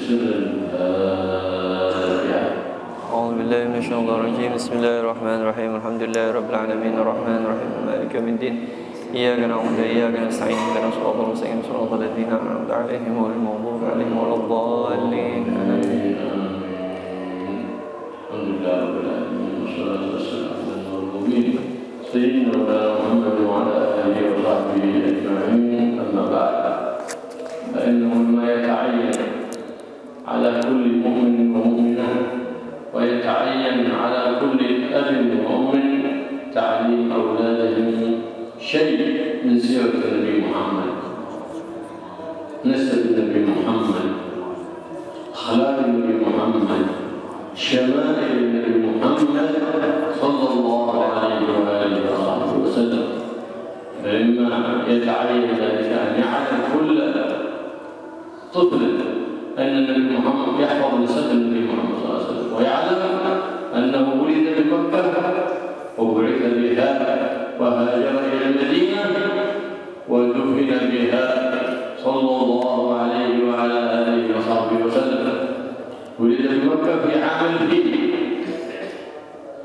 أعوذ بالله من الشيطان الرجيم. بسم الله الرحمن الرحيم. الحمد لله رب العالمين الرحمن الرحيم مالك يوم الدين إياك نعبد وإياك نستعين اهدنا الصراط المستقيم صراط الذين أنعمت عليهم غير المغضوب عليهم ولا الضالين آمين. الحمد لله رب العالمين والصلاة والسلام على المرسلين سيدنا محمد وعلى آله وصحبه أجمعين. أما بعد، فإنه مما يتعين على كل مؤمن ومؤمنة ويتعين على كل أب وأم تعليم أولادهم شيء من سيرة النبي محمد، نسب النبي محمد، أخلاق النبي محمد، شمائل النبي محمد صلى الله عليه وآله وصحبه وسلم. فإما يتعين ذلك أن يعلم كل طفل أن النبي محمد يحفظ نسب النبي محمد صلى الله عليه وسلم، ويعلم أنه ولد بمكة وبعث بها وهاجر إلى المدينة ودفن بها صلى الله عليه وعلى آله وصحبه وسلم. ولد بمكة في عام الفيل،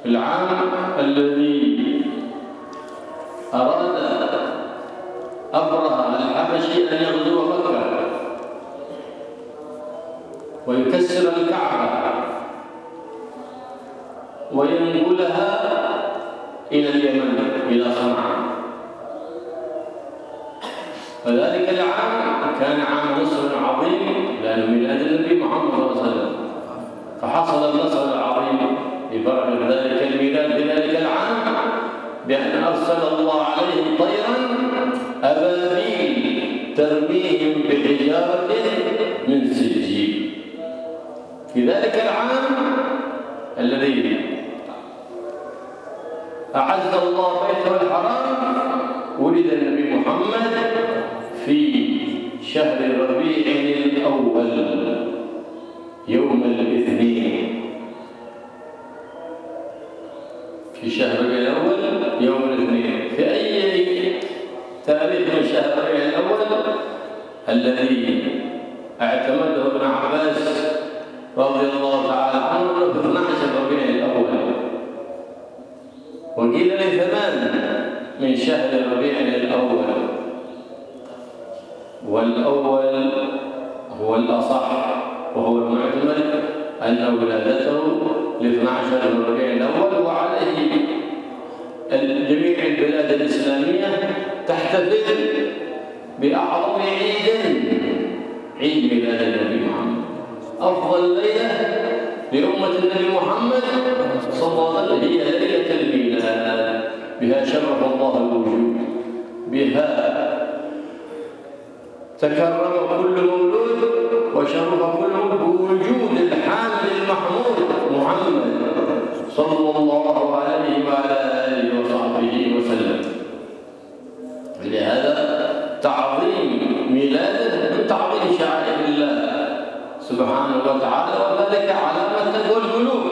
في العام الذي أراد أبرهة الحبشي أن يغزو مكة ويكسر الكعبة وينقلها إلى اليمن إلى صنعاء. فذلك العام كان عام نصر عظيم لأنه ميلاد النبي محمد صلى الله عليه وسلم، فحصل النصر العظيم ببركة ذلك الميلاد في ذلك العام بأن أرسل الله عليهم طيرا أبابيل ترميهم بحجارة من سجيل. في ذلك العام الذي أعز الله بيته الحرام ولد النبي محمد في شهر ربيع الأول يوم الاثنين، في شهر ربيع الأول يوم الاثنين. في أي تاريخ من شهر ربيع الأول الذي اعتمده ابن عباس رضي الله تعالى عنه في 12 ربيع الأول، وقيل ل8 من شهر ربيع الأول، والأول هو الأصح وهو المعتمد أن ولادته ل12 من ربيع الأول، وعليه جميع البلاد الإسلامية تحتفل بأعظم عيد ميلاد النبي محمد. أفضل ليلة لأمة النبي محمد صلى الله عليه وسلم هي ليلة الميلاد، بها شرف الله الوجود، بها تكرم كل مولود وشرف كل بوجود الحامل المحمود محمد صلى الله عليه وعلى آله وصحبه وسلم. لهذا تعظيم ميلاده من تعظيم شعائر الله سبحانه وتعالى، وذلك علامة تقوى القلوب.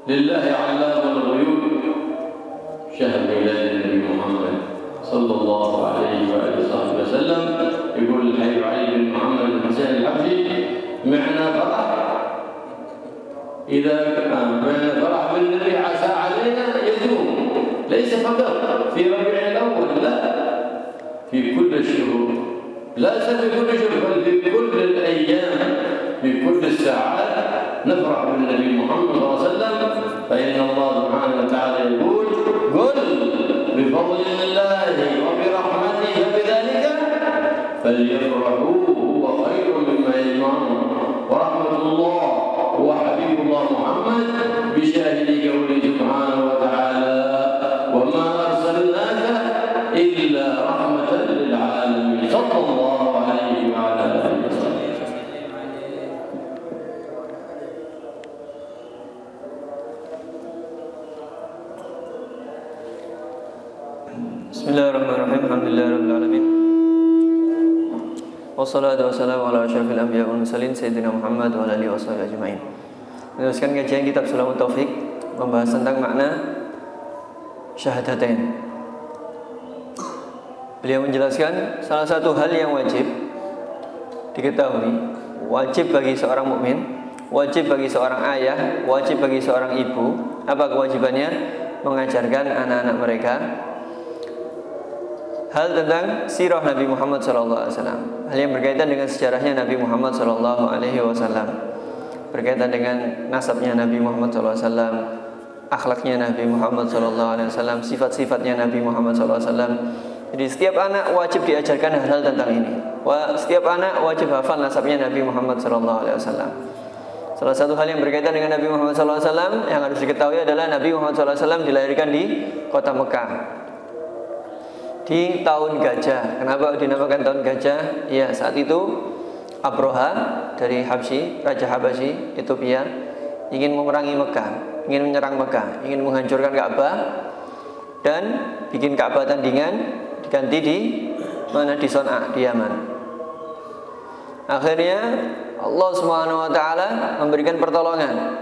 لله علام الغيوب شهر ميلاد النبي محمد صلى الله عليه وآله وصحبه وسلم. يقول الحبيب علي بن محمد بن حسين الحبشي: معنى فرح إذا معنى فرح بالنبي عسى علينا يدوم، ليس فقط في ربيع الأول، لا، في كل الشهور، لا في كل شهر، بل في كل الأيام، في كل الساعات نفرح بالنبي محمد صلى الله عليه وسلم. فإن الله سبحانه وتعالى يقول: قل بفضل الله وبرحمته فبذلك فليفرحوا هو خير مما يجمعون، ورحمة الله هو حبيب الله محمد بشاهد قوله سبحانه وتعالى: وما أرسلناك إلا رحمة للعالمين، صلى الله عليه وعلى آله وسلم. بسم الله الرحمن الرحيم. الحمد لله رب العالمين wassalatu wassalamu ala asyrafil anbiya wal mursalin sayyidina Muhammad wa alihi washabihi ajmain. Meneruskan kajian kitab Sulamut Taufik, membahas tentang makna syahadatain. Beliau menjelaskan salah satu hal yang wajib diketahui wajib bagi seorang mukmin, wajib bagi seorang ayah, wajib bagi seorang ibu. Apa kewajibannya? Mengajarkan anak-anak mereka hal tentang sirah Nabi Muhammad SAW, hal yang berkaitan dengan sejarahnya Nabi Muhammad SAW, berkaitan dengan nasabnya Nabi Muhammad SAW, akhlaknya Nabi Muhammad SAW, sifat-sifatnya Nabi Muhammad SAW. Jadi setiap anak wajib diajarkan hal-hal tentang ini. Setiap anak wajib hafal nasabnya Nabi Muhammad SAW. Salah satu hal yang berkaitan dengan Nabi Muhammad SAW yang harus diketahui adalah Nabi Muhammad SAW dilahirkan di kota Mekah di tahun gajah. Kenapa dinamakan tahun gajah? Ya, saat itu Abroha dari Habsyi, Raja Habasyi, Ethiopia, ingin memerangi Mekah, ingin menyerang Mekah, ingin menghancurkan Ka'bah dan bikin Ka'bah tandingan, diganti di mana? Di Son'a, di Yaman. Akhirnya Allah Subhanahu wa taala memberikan pertolongan.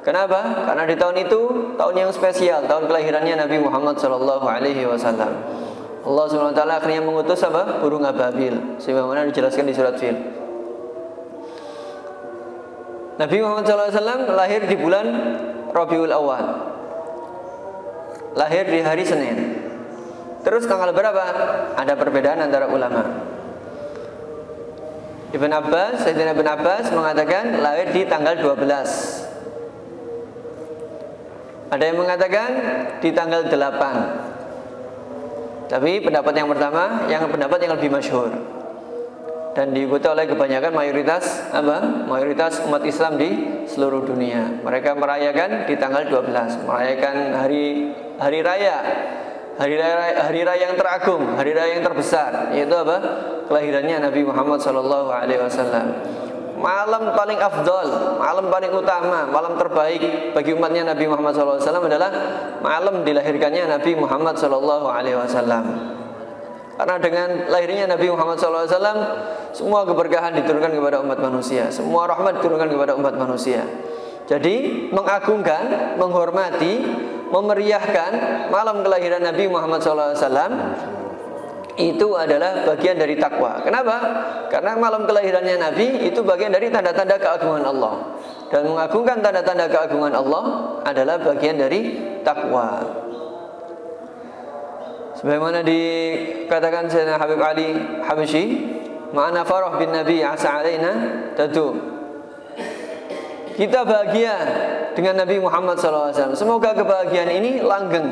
Kenapa? Karena di tahun itu tahun yang spesial, tahun kelahirannya Nabi Muhammad sallallahu alaihi wasallam. Allah Subhanahu wa taala akhirnya mengutus apa? Burung ababil, sebagaimana dijelaskan di surat Fil. Nabi Muhammad SAW lahir di bulan Rabiul Awal, lahir di hari Senin. Terus tanggal berapa? Ada perbedaan antara ulama. Sayyidina Ibn Abbas mengatakan lahir di tanggal 12. Ada yang mengatakan di tanggal 8. Tapi pendapat yang pertama, pendapat yang lebih masyhur dan diikuti oleh kebanyakan mayoritas mayoritas umat Islam di seluruh dunia. Mereka merayakan di tanggal 12, merayakan hari raya yang teragung, hari raya yang terbesar, yaitu apa? Kelahirannya Nabi Muhammad SAW. Malam paling afdol, malam paling utama, malam terbaik bagi umatnya Nabi Muhammad SAW adalah malam dilahirkannya Nabi Muhammad SAW. Karena dengan lahirnya Nabi Muhammad SAW, semua keberkahan diturunkan kepada umat manusia, semua rahmat diturunkan kepada umat manusia. Jadi mengagungkan, menghormati, memeriahkan malam kelahiran Nabi Muhammad SAW itu adalah bagian dari takwa. Kenapa? Karena malam kelahirannya Nabi itu bagian dari tanda-tanda keagungan Allah. Dan mengagungkan tanda-tanda keagungan Allah adalah bagian dari takwa. Sebagaimana dikatakan Sayyidina Habib Ali Habsyi, "Ma'ana farah bin Nabi asa alaina tadu." Kita bahagia dengan Nabi Muhammad SAW. Semoga kebahagiaan ini langgeng.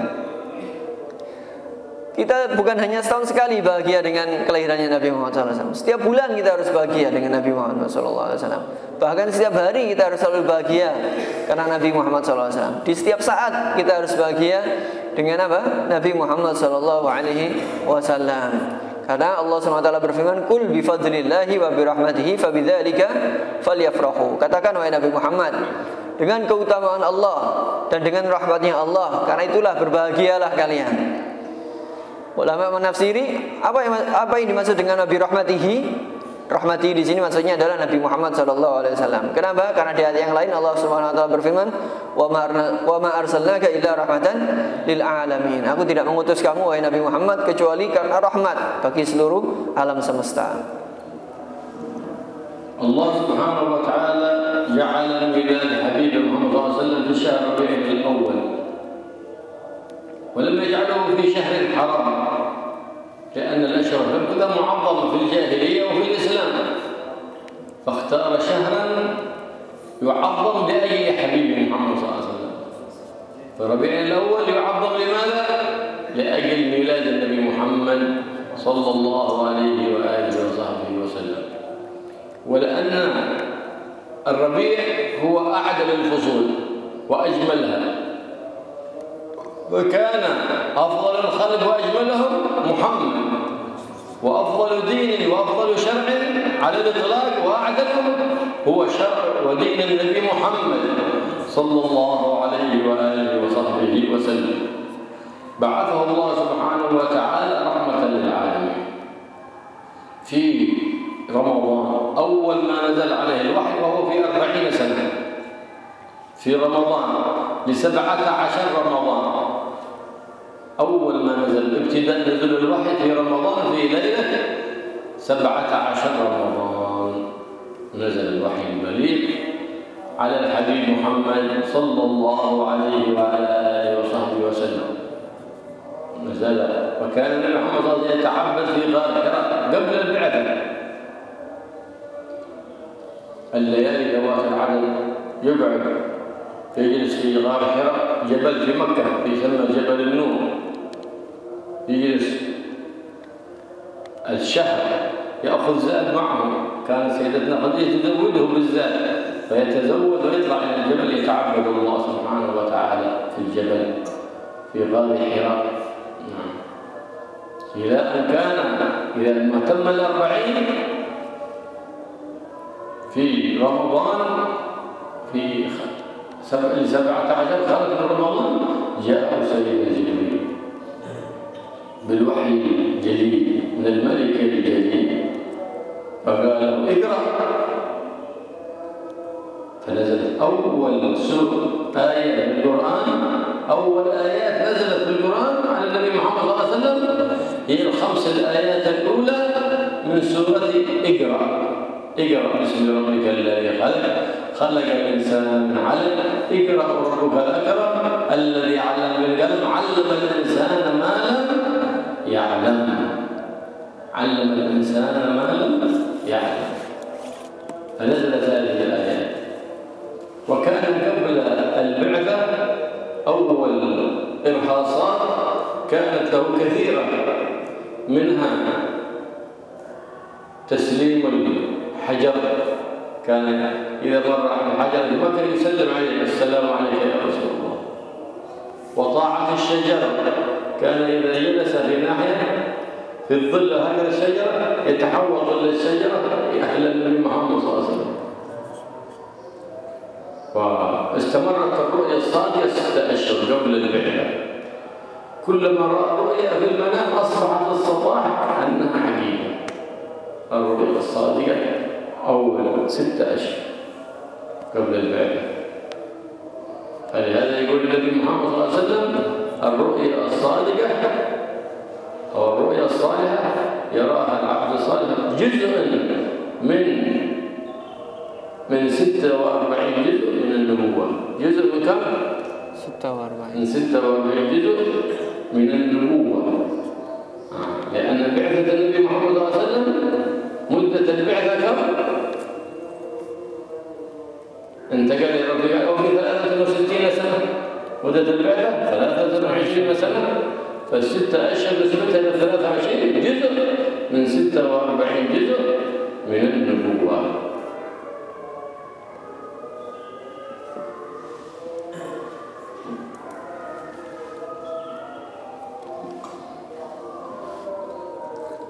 Kita bukan hanya setahun sekali bahagia dengan kelahirannya Nabi Muhammad SAW. Setiap bulan kita harus bahagia dengan Nabi Muhammad SAW. Bahkan setiap hari kita harus selalu bahagia karena Nabi Muhammad SAW. Di setiap saat kita harus bahagia dengan apa? Nabi Muhammad SAW. Karena Allah SWT berfirman, "Qul bi fadlillahi wa bi rahmatihi fabidzalika falyafrahu." Katakan wahai Nabi Muhammad, dengan keutamaan Allah dan dengan rahmatnya Allah, karena itulah berbahagialah kalian. Ulama menafsiri apa yang dimaksud dengan Nabi rahmatihi? Rahmati di sini maksudnya adalah Nabi Muhammad SAW. Kenapa? Karena di ayat yang lain Allah Subhanahu wa taala berfirman, "Wa ma arsalnaka illa rahmatan lil alamin." Aku tidak mengutus kamu wahai Nabi Muhammad kecuali karena rahmat bagi seluruh alam semesta. Allah Subhanahu wa taala ja'ala milad Habib Muhammad sallallahu alaihi wasallam fi syahr Rabiul Awwal. ولم يجعله في شهر الحرام لأن الأشهر كذا معظمة في الجاهلية وفي الإسلام، فاختار شهرا يعظم لأجل حبيب محمد صلى الله عليه وسلم. فربيع الأول يعظم لماذا؟ لأجل ميلاد النبي محمد صلى الله عليه وآله وصحبه وسلم. ولأن الربيع هو أعدل الفصول وأجملها، وكان أفضل الخلق وأجملهم محمد، وأفضل دين وأفضل شرع على الإطلاق وأعدلهم هو شرع ودين النبي محمد صلى الله عليه وآله وصحبه وسلم. بعثه الله سبحانه وتعالى رحمة للعالمين في رمضان، أول ما نزل عليه الوحي وهو في 40 سنة في رمضان ل17 رمضان. أول ما نزل ابتداء نزول الوحي في رمضان في ليلة 17 رمضان. ونزل الوحي البليغ على الحبيب محمد صلى الله عليه وعلى آله وصحبه وسلم. نزل وكان النبي محمد صلى الله عليه وسلم يتعبد في غار حراء قبل البعثة، الليالي ذوات العدد يقعد يجلس في غار حراء، جبل في مكة يسمى جبل النور، يجلس الشهر يأخذ زاد معه. كانت سيدتنا خديجة تزوده بالزاد، فيتزود ويطلع إلى الجبل يتعبد الله سبحانه وتعالى في الجبل في غار حراء. إلى ما تم 40 في رمضان، في 17 خرج من رمضان، جاء سيدنا جبريل بالوحي الجديد من الملك الجديد، فقال له اقرأ، فنزلت أول سورة آية من القرآن، أول آيات نزلت في القرآن على النبي محمد صلى الله عليه وسلم هي ال5 الآيات الأولى من سورة اقرأ. اقرأ باسم ربك الذي خلق الإنسان من علق، اقرأ وربك الأكرم الذي علم بالقلم، علم الإنسان ما لم يعلم، علم الإنسان ما لم يعلم. فنزلت هذه الآيات. وكان قبل البعثة أول إرهاصات كانت له كثيرة، منها تسليم الحجر، كان إذا مر على الحجر بمكة يسلم عليه السلام عليك يا رسول الله. وطاعة الشجرة، كان إذا جلس في ناحية في الظل هكذا الشجرة يتحول ظل الشجرة إلى النبي محمد صلى الله عليه وسلم. واستمرت الرؤيا الصادقة 6 أشهر قبل البعثة. كلما رأى رؤيا في المنام أصبحت الصباح أنها حقيقة. الرؤيا الصادقة أول 6 أشهر قبل البعثة. فلهذا يقول النبي محمد صلى الله عليه وسلم الرؤيا الصادقة أو الرؤيا الصالحة يراها العبد الصالح جزء من 46 جزء من النبوة. جزء من كم؟ 46. من 46 جزء من النبوة. لأن بعثة النبي محمد صلى الله عليه وسلم مدة البعثة كم؟ انتقل إلى ربك أو في 63 سنة. مدة البعثة 23 سنة، فال6 أشهر نسبتها إلى 23 جزء من 46 جزء من النبوة.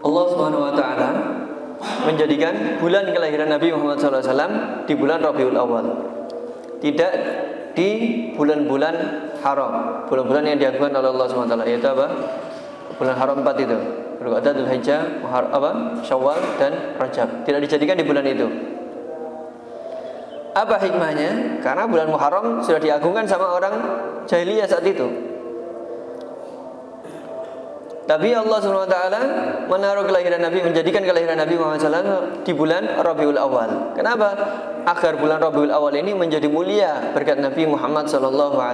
Allah Subhanahu wa taala menjadikan bulan kelahiran Nabi Muhammad SAW di bulan Rabiul Awal, tidak di bulan-bulan haram, bulan-bulan yang diagungkan oleh Allah Subhanahu wa taala, yaitu apa? Bulan haram 4 itu, Dzulqa'dah, Dzulhijjah, Syawal dan Rajab. Tidak dijadikan di bulan itu. Apa hikmahnya? Karena bulan Muharram sudah diagungkan sama orang jahiliyah saat itu. Tapi Allah Subhanahu wa taala menaruh kelahiran Nabi, menjadikan kelahiran Nabi Muhammad SAW di bulan Rabiul Awal. Kenapa? Agar bulan Rabiul Awal ini menjadi mulia berkat Nabi Muhammad SAW.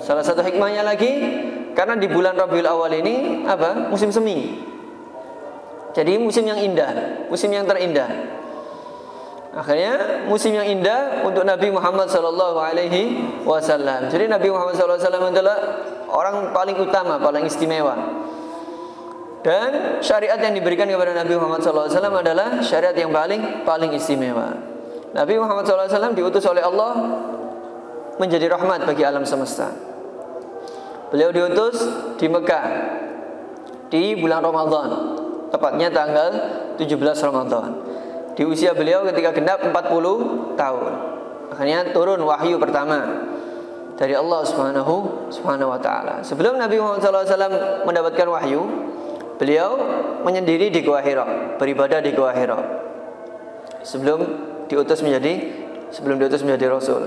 Salah satu hikmahnya lagi, karena di bulan Rabiul Awal ini apa? Musim semi. Jadi musim yang indah, musim yang terindah. Akhirnya musim yang indah untuk Nabi Muhammad SAW. Jadi Nabi Muhammad SAW adalah orang paling utama, paling istimewa. Dan syariat yang diberikan kepada Nabi Muhammad SAW adalah syariat yang paling istimewa. Nabi Muhammad SAW diutus oleh Allah menjadi rahmat bagi alam semesta. Beliau diutus di Mekah di bulan Ramadan, tepatnya tanggal 17 Ramadan. Di usia beliau ketika genap 40 tahun. Akhirnya turun wahyu pertama dari Allah Subhanahu wa taala. Sebelum Nabi Muhammad SAW mendapatkan wahyu, beliau menyendiri di Gua Hira, beribadah di Gua Hira. Sebelum diutus menjadi rasul.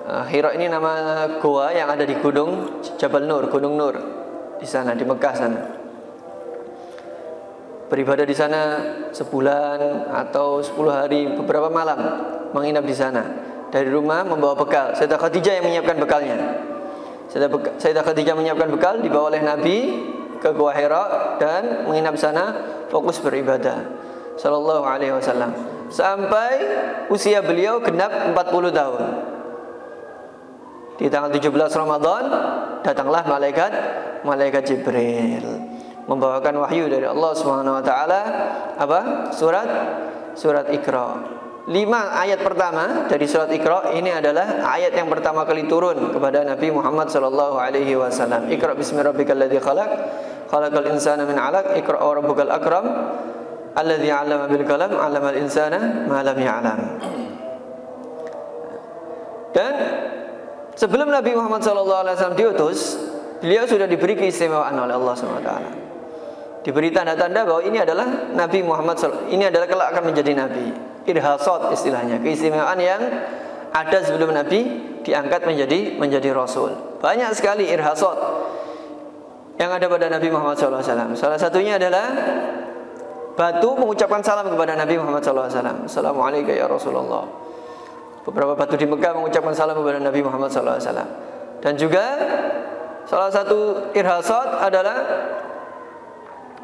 Hira ini nama gua yang ada di Gunung Jabal Nur, Gunung Nur di sana, di Mekah sana. beribadah di sana sebulan atau 10 hari, beberapa malam menginap di sana. Dari rumah membawa bekal. Sayyidah Khadijah yang menyiapkan bekalnya. Sayyidah Khadijah menyiapkan bekal, dibawa oleh Nabi ke Gua Hira dan menginap di sana, fokus beribadah. Sallallahu alaihi wasallam. Sampai usia beliau genap 40 tahun. Di tanggal 17 Ramadan datanglah malaikat Jibril membawakan wahyu dari Allah Subhanahu wa taala, apa? Surat Iqra. 5 ayat pertama dari surat Iqra ini adalah ayat yang pertama kali turun kepada Nabi Muhammad sallallahu alaihi wasallam. Iqra bismi rabbikal ladzi khalaq, khalaqal insana min 'alaq, iqra wa rabbukal akram, alladzi 'allama bil qalam, 'allamal insana ma lam ya'lam. Dan sebelum Nabi Muhammad SAW diutus, beliau sudah diberi keistimewaan oleh Allah SWT. Diberi tanda-tanda bahwa ini adalah Nabi Muhammad SAW, ini adalah kelak akan menjadi Nabi. Irhasat istilahnya, keistimewaan yang ada sebelum Nabi diangkat menjadi Rasul. Banyak sekali irhasat yang ada pada Nabi Muhammad SAW. Salah satunya adalah batu mengucapkan salam kepada Nabi Muhammad SAW. Assalamualaikum ya Rasulullah. Beberapa batu di Mekah mengucapkan salam kepada Nabi Muhammad SAW. Dan juga salah satu irhasat adalah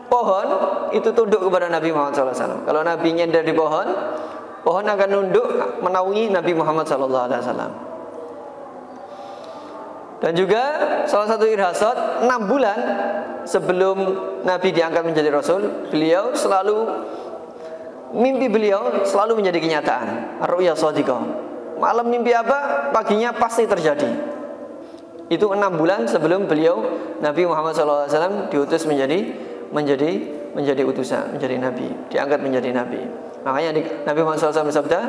pohon itu tunduk kepada Nabi Muhammad SAW. Kalau Nabi nyender di pohon akan nunduk menaungi Nabi Muhammad SAW. Dan juga salah satu irhasat 6 bulan sebelum Nabi diangkat menjadi Rasul, mimpi beliau selalu menjadi kenyataan. Ar-ru'ya shadiqah. Malam mimpi apa, paginya pasti terjadi. Itu 6 bulan sebelum beliau Nabi Muhammad SAW diutus menjadi utusan, menjadi Nabi, diangkat menjadi Nabi. Makanya Nabi Muhammad SAW bersabda,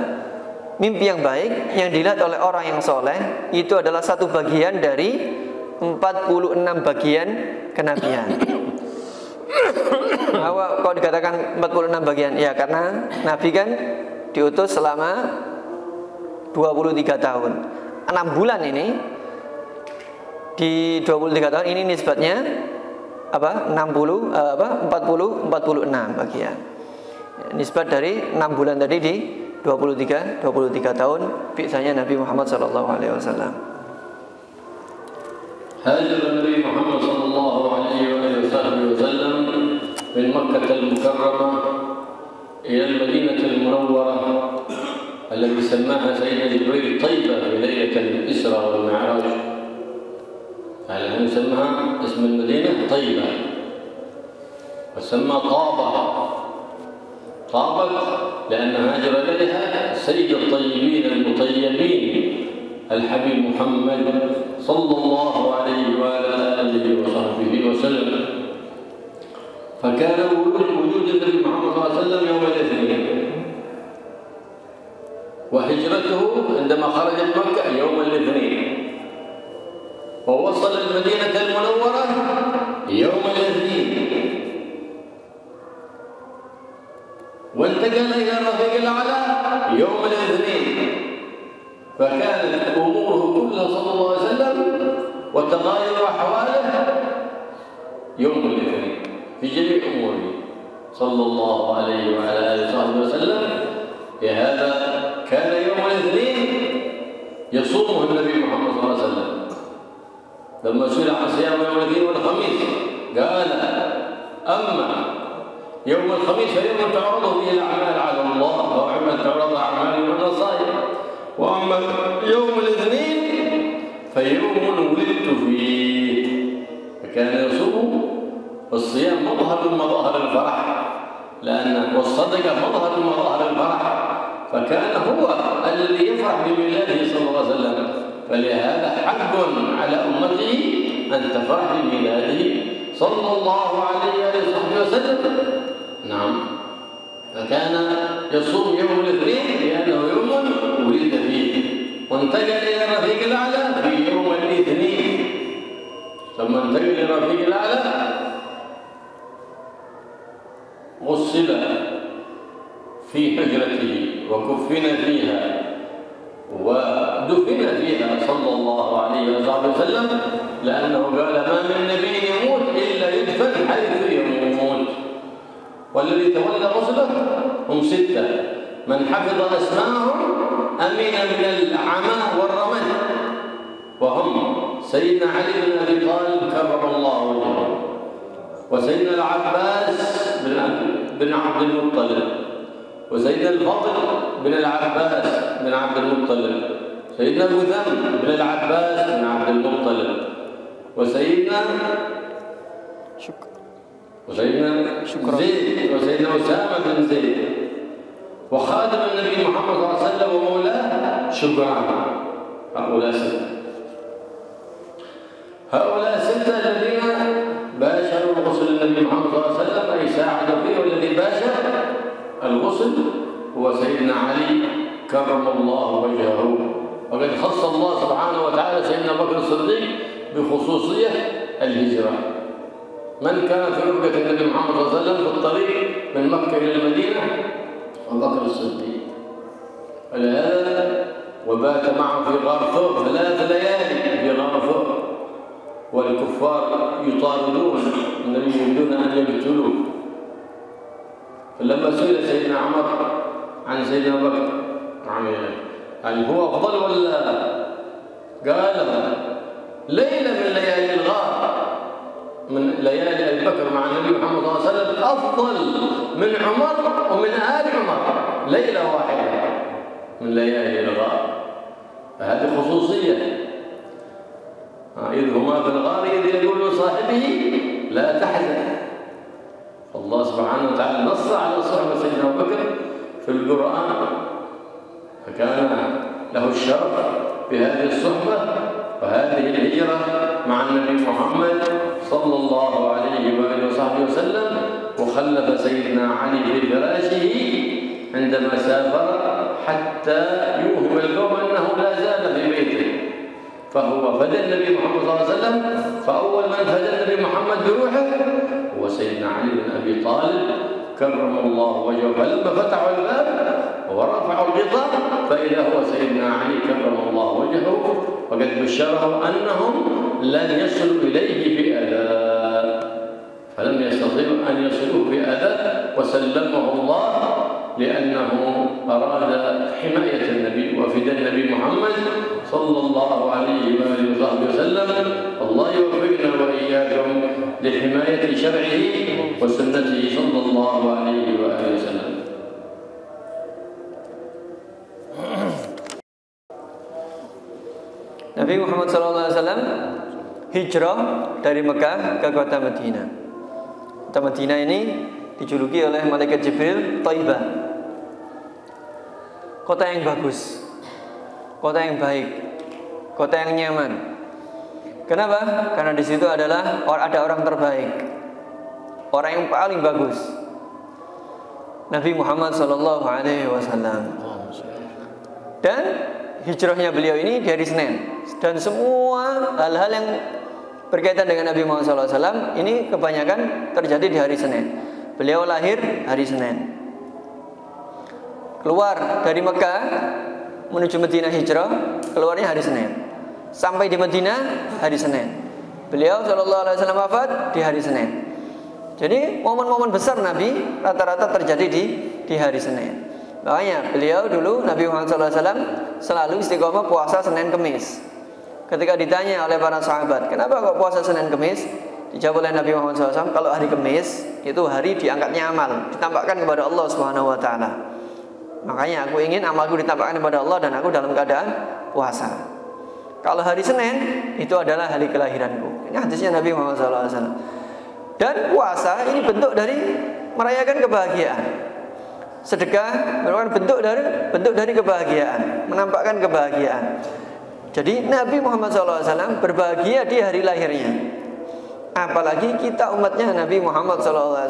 mimpi yang baik yang dilihat oleh orang yang soleh itu adalah satu bagian dari 46 bagian kenabian. Kok dikatakan 46 bagian? Ya karena Nabi kan diutus selama 23 tahun. 6 bulan ini di 23 tahun ini nisbatnya 46 bagian. Nisbat dari 6 bulan tadi di 23 tahun biasanya Nabi Muhammad sallallahu alaihi wasallam. هاجر النبي محمد صلى الله عليه وسلم من مكة المكرمة إلى المدينة المنورة التي سماها سيدنا جبريل طيبة في ليلة الإسراء والمعراج. يعني سماها اسم المدينة طيبة وسمى طابت لأن هاجر إليها سيد الطيبين المطيبين الحبيب محمد صلى الله عليه وعلى آله وصحبه وسلم. فكان وجود النبي محمد صلى الله عليه وسلم يوم الاثنين، وهجرته عندما خرج من مكة يوم الاثنين، ووصل المدينة المنورة يوم الاثنين، وانتقل إلى الرفيق الأعلى يوم الاثنين. فكانت أموره كلها صلى الله عليه وسلم وتغاير أحواله يوم الاثنين في جميع أموره صلى الله عليه وعلى آله وصحبه وسلم. لهذا كان يوم الاثنين يصومه النبي محمد صلى الله عليه وسلم. لما سئل عن صيام يوم الاثنين والخميس قال: أما يوم الخميس فيوم تعرض فيه الأعمال على الله، ويوم تعرض أعمالي وأنا صائم. وأما يوم الاثنين فيوم ولدت فيه. فكان يصوم، والصيام مظهر من مظاهر الفرح، والصدقة مظهر من مظاهر الفرح، فكان هو الذي يفرح بميلاده صلى الله عليه وسلم. فلهذا حق على أمته أن تفرح بميلاده صلى الله عليه وسلم. نعم. فكان يصوم يوم الاثنين لأنه يوم ولد فيه، وانتقل إلى الرفيق الأعلى في يوم الاثنين. ثم انتقل إلى الرفيق الأعلى غسل في حجرته وكفن فيها ودفن فيها صلى الله عليه وسلم، لأنه قال: ما من نبي يموت إلا يدفن حيث يموت. والذي تولى رسله هم 6 من حفظ أسماءهم أمن من العمى والرمل، وهم سيدنا علي بن أبي طالب كرم الله وجهه، وسيدنا العباس بن عبد المطلب، وسيدنا الفضل بن العباس بن عبد المطلب، سيدنا أبو ذر بن العباس بن عبد المطلب، وسيدنا زيد، وسيدنا أسامة بن زيد، وخادم النبي محمد صلى الله عليه وسلم ومولاه شجران. هؤلاء 6 الذين باشروا الغسل النبي محمد صلى الله عليه وسلم، أي ساعدوا فيه، والذي باشر الغسل هو سيدنا علي كرم الله وجهه. وقد خص الله سبحانه وتعالى سيدنا بكر الصديق بخصوصية الهجرة. من كان في رفقة النبي محمد صلى الله عليه وسلم في الطريق من مكة إلى المدينة؟ أبو بكر الصديق. ولهذا وبات معه في غار ثور 3 ليالي في غار ثور، والكفار يطاردون النبي يريدون أن يقتلوه. فلما سئل سيدنا عمر عن سيدنا بكر هل هو أفضل ولا؟ قال ليلة من ليالي الغار، من ليالي أبي بكر مع النبي محمد صلى الله عليه وسلم أفضل من عمر ومن آل عمر، ليلة واحدة من ليالي الغار. فهذه خصوصية. إذ هما في الغار إذ يقول لصاحبه لا تحزن. الله سبحانه وتعالى نص على صحبة سيدنا أبو بكر في القرآن، فكان له الشرف بهذه الصحبة وهذه الهجرة مع النبي محمد صلى الله عليه وآله وصحبه وسلم. وخلف سيدنا علي في فراشه عندما سافر حتى يوهم القوم أنه لا زال في بيته، فهو فدى النبي محمد صلى الله عليه وسلم. فأول من فدى النبي محمد بروحه هو سيدنا علي بن أبي طالب كرم الله وجهه. فلما فتحوا الباب ورفعوا الغطاء فإذا هو سيدنا علي كرم الله وجهه، وقد بشره أنهم لن يصلوا إليه بأذى، فلم يستطيعوا أن يصلوه بأذى، وسلمه الله لأنه أراد حماية النبي وفداء النبي محمد صلى الله عليه وآله وصحبه وسلم. الله يوفقنا وإياكم لحماية شرعه وسنته صلى الله عليه وآله وسلم. Nabi Muhammad SAW hijrah dari Mekah ke kota Madinah. Kota Madinah ini dijuluki oleh malaikat Jibril Thaibah, kota yang bagus, kota yang baik, kota yang nyaman. Kenapa? Karena di situ ada orang terbaik, orang yang paling bagus, Nabi Muhammad SAW. Dan hijrahnya beliau ini di hari Senin, dan semua hal-hal yang berkaitan dengan Nabi Muhammad SAW ini kebanyakan terjadi di hari Senin. Beliau lahir hari Senin, keluar dari Mekah menuju Madinah hijrah, keluarnya hari Senin, sampai di Madinah hari Senin. Beliau SAW wafat di hari Senin. Jadi momen-momen besar Nabi rata-rata terjadi di hari Senin. Makanya beliau dulu Nabi Muhammad SAW selalu istiqomah puasa Senin Kemis. Ketika ditanya oleh para sahabat, kenapa kok puasa Senin Kemis? Dijawab oleh Nabi Muhammad SAW, kalau hari Kemis itu hari diangkatnya amal, ditampakkan kepada Allah Subhanahu Wa Taala. Makanya aku ingin amalku ditampakkan kepada Allah dan aku dalam keadaan puasa. Kalau hari Senin itu adalah hari kelahiranku. Ini hadisnya Nabi Muhammad SAW. Dan puasa ini bentuk dari merayakan kebahagiaan. Sedekah merupakan bentuk dari kebahagiaan, menampakkan kebahagiaan. Jadi Nabi Muhammad SAW berbahagia di hari lahirnya. Apalagi kita umatnya Nabi Muhammad SAW,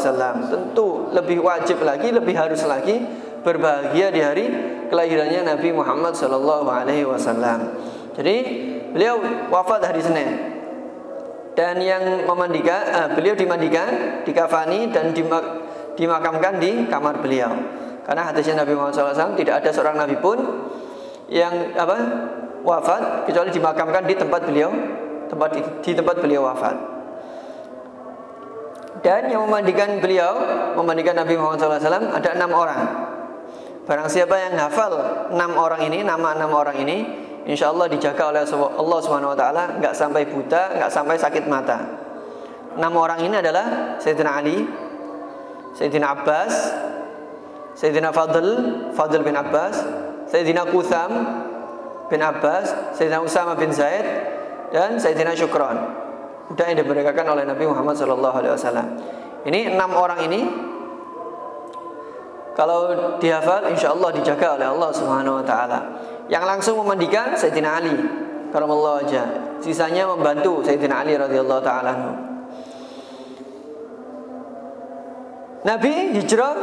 tentu lebih wajib lagi, lebih harus lagi berbahagia di hari kelahirannya Nabi Muhammad SAW. Jadi beliau wafat hari Senin, dan yang memandikan beliau dimandikan, dikafani dan dimakamkan di kamar beliau. Karena hadisnya Nabi Muhammad SAW tidak ada seorang nabi pun yang wafat kecuali dimakamkan di tempat beliau wafat. Dan yang memandikan beliau, memandikan Nabi Muhammad SAW ada 6 orang. Barang siapa yang hafal 6 orang ini, nama 6 orang ini, insya Allah dijaga oleh Allah Subhanahu Wa Taala, nggak sampai buta, nggak sampai sakit mata. 6 orang ini adalah Sayyidina Ali, Sayyidina Abbas, Sayyidina Fadl bin Abbas, Sayyidina Qutham bin Abbas, Sayyidina Usama bin Zaid, dan Sayyidina Syukran, budak yang dimerdekakan oleh Nabi Muhammad SAW. Ini 6 orang ini, kalau dihafal, insya Allah dijaga oleh Allah Subhanahu Wa Taala. Yang langsung memandikan Sayyidina Ali, karamallahu wajhah. Sisanya membantu Sayyidina Ali radhiyallahu taala anhu. Nabi hijrah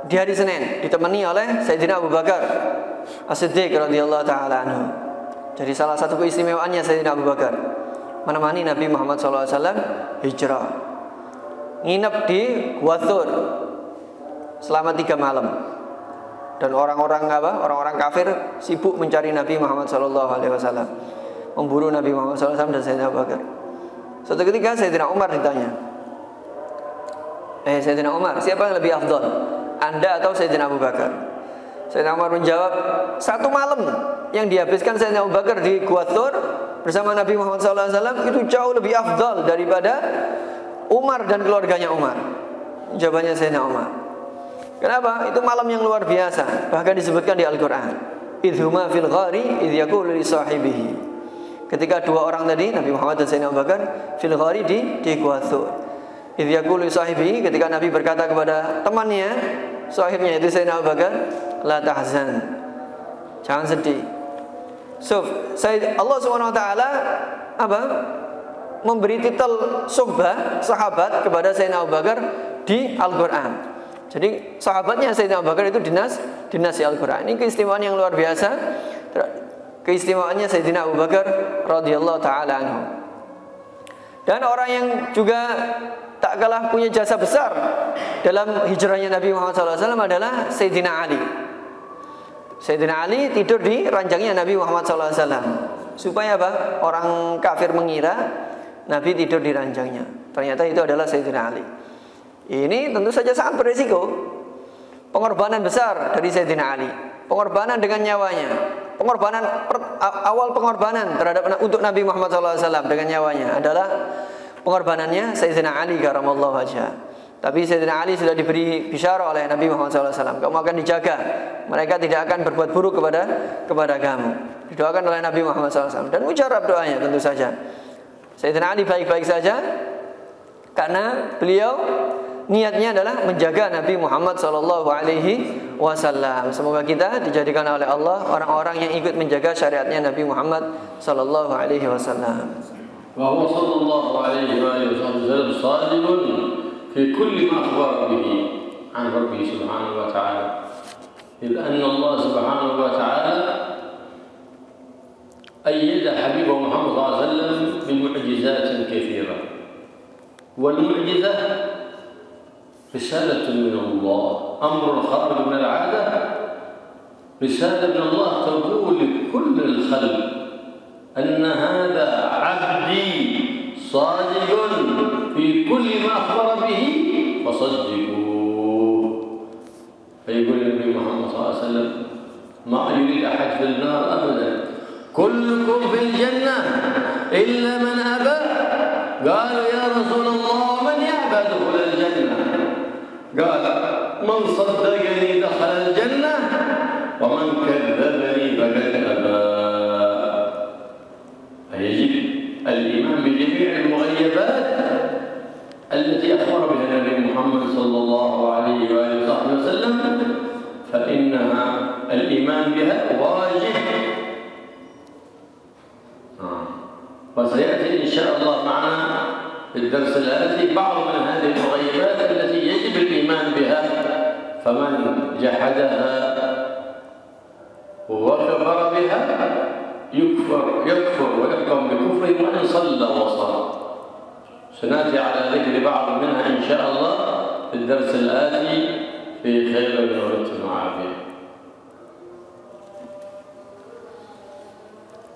di hari Senin, ditemani oleh Sayyidina Abu Bakar As-Siddiq radhiyallahu taala anhu. Jadi salah satu keistimewaannya Sayyidina Abu Bakar menemani Nabi Muhammad SAW hijrah, nginep di Gua Thur selama 3 malam. Dan orang-orang kafir sibuk mencari Nabi Muhammad SAW, memburu Nabi Muhammad SAW dan Sayyidina Abu Bakar. Suatu ketika Sayyidina Umar ditanya, Sayyidina Umar, siapa yang lebih afdal, Anda atau Sayyidina Abu Bakar? Sayyidina Umar menjawab, 1 malam yang dihabiskan Sayyidina Abu Bakar di Gua Thur bersama Nabi Muhammad SAW itu jauh lebih afdal daripada Umar dan keluarganya Umar. Jawabannya Sayyidina Umar. Kenapa? Itu malam yang luar biasa. Bahkan disebutkan di Al-Quran, idhuma fil ghari idh yaqulu li sahibihi. Ketika 2 orang tadi, Nabi Muhammad dan Sayyidina Abu Bakar, fil ghari di Gua Thur. Idh yaqulu li sahibihi, ketika Nabi berkata kepada temannya, sahibnya itu Sayyidina Abu Bakar, la tahzan, jangan sedih. So, Allah Subhanahu Wa Taala memberi titel suhbah, sahabat kepada Sayyidina Abu Bakar di Al-Quran. Jadi sahabatnya Sayyidina Abu Bakar itu dinasi Al-Quran. Ini keistimewaan yang luar biasa. Keistimewaannya Sayyidina Abu Bakar radhiyallahu taala anhu. Dan orang yang juga tak kalah punya jasa besar dalam hijrahnya Nabi Muhammad SAW adalah Sayyidina Ali. Sayyidina Ali tidur di ranjangnya Nabi Muhammad SAW. Supaya apa? Orang kafir mengira Nabi tidur di ranjangnya. Ternyata itu adalah Sayyidina Ali. Ini tentu saja sangat berisiko. Pengorbanan besar dari Sayyidina Ali, pengorbanan dengan nyawanya, awal pengorbanan terhadap untuk Nabi Muhammad SAW dengan nyawanya adalah pengorbanannya Sayyidina Ali karamallahu wajhah. Tapi Sayyidina Ali sudah diberi bisyarah oleh Nabi Muhammad SAW, kamu akan dijaga, mereka tidak akan berbuat buruk kepada kamu. Didoakan oleh Nabi Muhammad SAW dan mujarab doanya tentu saja. Sayyidina Ali baik-baik saja karena beliau niatnya adalah menjaga Nabi Muhammad SAW. Semoga kita dijadikan oleh Allah orang-orang yang ikut menjaga syariatnya Nabi Muhammad SAW. وهو صلى الله عليه وآله وسلم صادق في كل ما أخبر به عن ربه سبحانه وتعالى، إذ أن الله سبحانه وتعالى أيد حبيبه محمد صلى الله عليه وسلم بمعجزات كثيرة، والمعجزة رسالة من الله، أمر خارج من العادة، رسالة من الله تقول لكل الخلق أن هذا عبدي صادق في كل ما أخبر به فصدقوه. فيقول النبي محمد صلى الله عليه وسلم ما يريد أحد في النار أبدا، كلكم في الجنة إلا من أبى. قالوا يا رسول الله من يأبى دخول الجنة؟ قال من صدقني دخل الجنة ومن كذبني فقد أبى. فيجب الإيمان بجميع المغيبات التي أخبر بها النبي محمد صلى الله عليه وآله وصحبه وسلم، فإنها الإيمان بها واجب. وسيأتي إن شاء الله معنا في الدرس الآتي بعض من هذه المغيبات التي يجب الإيمان بها، فمن جحدها وكفر بها يكفر ويحكم بكفره وإن صلى وصلى. سنأتي على ذكر بعض منها إن شاء الله في الدرس الآتي في خير ونعمة وعافية.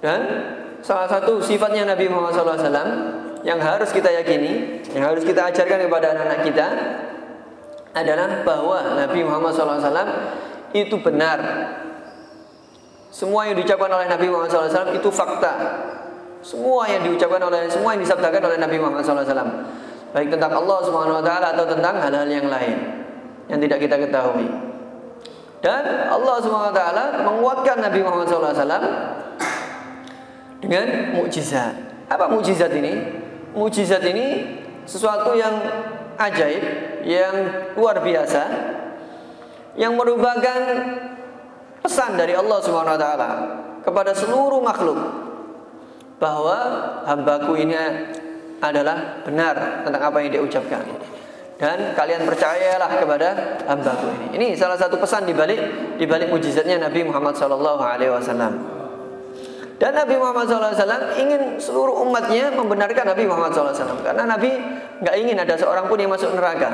Dan salah satu sifatnya Nabi Muhammad SAW yang harus kita yakini Yang harus kita ajarkan kepada anak-anak kita adalah bahwa Nabi Muhammad SAW itu benar. Semua yang diucapkan oleh Nabi Muhammad SAW itu fakta. Semua yang disabdakan oleh Nabi Muhammad SAW, baik tentang Allah Subhanahu Wa Taala atau tentang hal-hal yang lain yang tidak kita ketahui. Dan Allah Subhanahu Wa Taala menguatkan Nabi Muhammad SAW dengan mukjizat. Apa mukjizat ini? Mukjizat ini sesuatu yang ajaib, yang luar biasa, yang merupakan pesan dari Allah Subhanahu Wa Taala kepada seluruh makhluk bahwa hambaku ini adalah benar tentang apa yang dia ucapkan, dan kalian percayalah kepada hambaku ini. Ini salah satu pesan di balik mukjizatnya Nabi Muhammad SAW. Dan Nabi Muhammad SAW ingin seluruh umatnya membenarkan Nabi Muhammad SAW, karena Nabi nggak ingin ada seorang pun yang masuk neraka.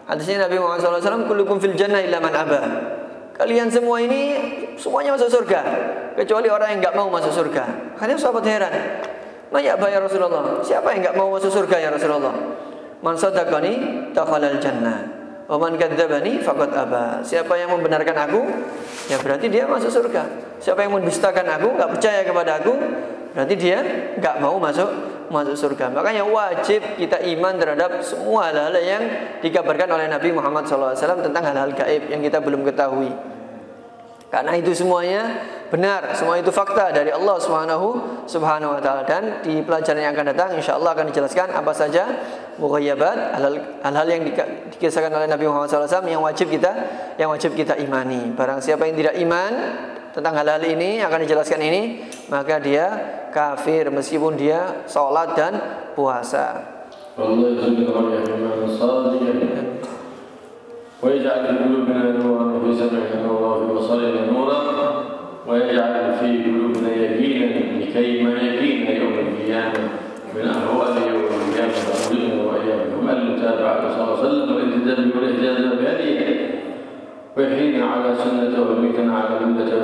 Hadisnya Nabi Muhammad SAW, kullukum fil jannah illa man aba. Kalian semua ini semuanya masuk surga kecuali orang yang nggak mau masuk surga. Akhirnya sahabat heran, "Maya ya Rasulullah, siapa yang nggak mau masuk surga ya Rasulullah?" "Man sadaqani dakhalal jannah, wa man kadzdzabani faqad aba." Siapa yang membenarkan aku, ya berarti dia masuk surga. Siapa yang mendustakan aku, nggak percaya kepada aku, berarti dia nggak mau masuk surga. Makanya wajib kita iman terhadap semua hal-hal yang dikabarkan oleh Nabi Muhammad SAW tentang hal-hal gaib yang kita belum ketahui. Karena itu semuanya benar, semua itu fakta dari Allah Subhanahu Wa Taala. Dan di pelajaran yang akan datang, insya Allah akan dijelaskan apa saja mughayyabat, hal-hal yang dikisahkan oleh Nabi Muhammad SAW yang wajib kita imani. Barang siapa yang tidak iman tentang hal-hal ini yang akan dijelaskan ini, maka dia kafir meskipun dia sholat dan puasa. ويجعل في قلوبنا نورا وفي سمعنا نورا وفي بصرنا نورا ويجعل في قلوبنا يقينا لكي ما يقينا يوم القيامة من أهوال يوم القيامة ربنا وإياكم المتابعة صلى الله عليه وسلم والالتزام والاهتزاز بهديه ويحيينا على سنته ويميتنا على ملته